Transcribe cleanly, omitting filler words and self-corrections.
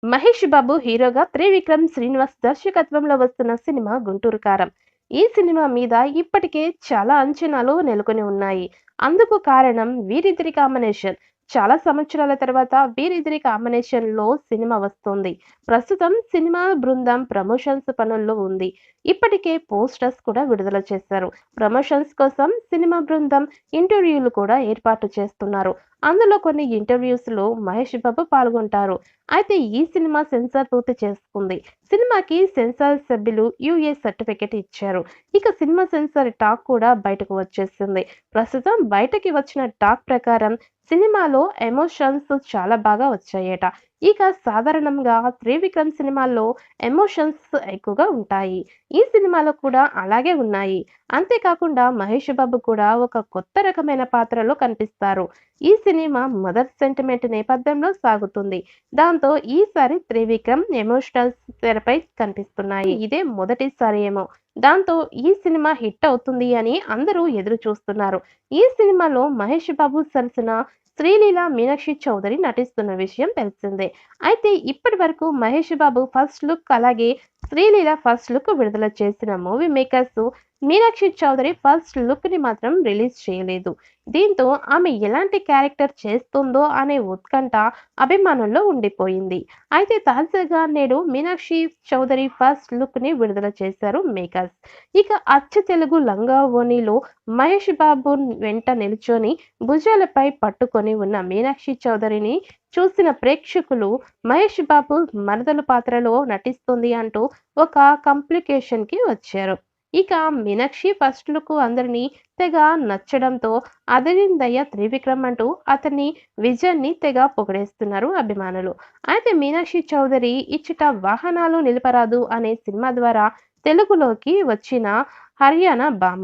మహేష్ బాబు హీరోగా త్రివిక్రమ్ శ్రీనివాస్ దర్శకత్వంలో వస్తున్న సినిమా 'గుంటూరు కారం'. ఈ సినిమా మీద ఇప్పటికే చాలా అంచనాలు నెలకొని ఉన్నాయి. అందుకు కారణం వీరిద్దరి కాంబినేషన్. చాలా సంవత్సరాల తర్వాత వీరిద్దరి కాంబినేషన్‌లో సినిమా వస్తోంది. ప్రస్తుతం సినిమా బృందం ప్రమోషన్స్ పనుల్లో ఉంది. ఇప్పటికే పోస్టర్స్ కూడా విడుదల చేశారు. ప్రమోషన్స్ కోసం సినిమా బృందం ఇంటర్వ్యూలు కూడా ఏర్పాటు చేస్తున్నారు. అందులో కొన్ని ఇంటర్వ్యూస్‌లో మహేష్ బాబు పాల్గొంటారు. అయితే ఈ సినిమా సెన్సార్ పూర్తి చేసుకుంది. సినిమాకి సెన్సార్ సభ్యులు యూఏ సర్టిఫికేట్ ఇచ్చారు. ఇక సినిమా సెన్సార్ టాక్ కూడా బయటకు వచ్చేసింది. ప్రస్తుతం బయటకి వచ్చిన టాక్ ప్రకారం సినిమాలో ఎమోషన్స్ చాలా బాగా వచ్చాయట. ఇక సాధారణంగా త్రివిక్రమ్ సినిమాల్లో ఎమోషన్స్ ఎక్కువగా ఉంటాయి. ఈ సినిమాలో కూడా అలాగే ఉన్నాయి. అంతేకాకుండా మహేష్ బాబు కూడా ఒక కొత్త రకమైన పాత్రలో కనిపిస్తారు. ఈ సినిమా మదర్ సెంటిమెంట్ నేపథ్యంలో సాగుతుంది. దాంతో ఈసారి త్రివిక్రమ్ ఎమోషనల్స్ తెరపై కనిపిస్తున్నాయి. ఇదే మొదటిసారి ఏమో. దాంతో ఈ సినిమా హిట్ అవుతుంది అని అందరూ ఎదురు చూస్తున్నారు. ఈ సినిమాలో మహేష్ బాబు సరసన శ్రీలీల, మీనాక్షి చౌదరి నటిస్తున్న విషయం తెలిసిందే. అయితే ఇప్పటి వరకు మహేష్ బాబు ఫస్ట్ లుక్ అలాగే శ్రీలీల ఫస్ట్ లుక్ విడుదల చేసిన movie makers Meenakshi Chaudhary first లుక్‌ని మాత్రం రిలీజ్ చేయలేదు. దీంతో ఆమె ఎలాంటి క్యారెక్టర్ చేస్తుందో అనే ఉత్కంఠ అభిమానుల్లో ఉండిపోయింది. అయితే తాజాగా నేడు మీనాక్షి చౌదరి ఫస్ట్ లుక్‌ని విడుదల చేశారు మేకర్స్. ఇక అచ్చ తెలుగు లంగా ఓణిలో మహేష్ బాబు వెంట నిలుచొని భుజాలపై పట్టుకొని ఉన్న మీనాక్షి చౌదరిని చూసిన ప్రేక్షకులు మహేష్ బాబు మరదలు పాత్రలో నటిస్తుంది అంటూ ఒక కంక్లూషన్‌కి వచ్చారు. ఇక మీనాక్షి ఫస్ట్ లుక్ అందరినీ తెగ నచ్చడంతో అదిరిందయ్య త్రివిక్రమ్ అంటూ అతని విజన్‌ని తెగ పొగిడేస్తున్నారు అభిమానులు. అయితే మీనాక్షి చౌదరి ఇచ్చట 'వాహనాలు నిలపరాదు' అనే సినిమా ద్వారా తెలుగులోకి వచ్చిన హర్యానా భామ.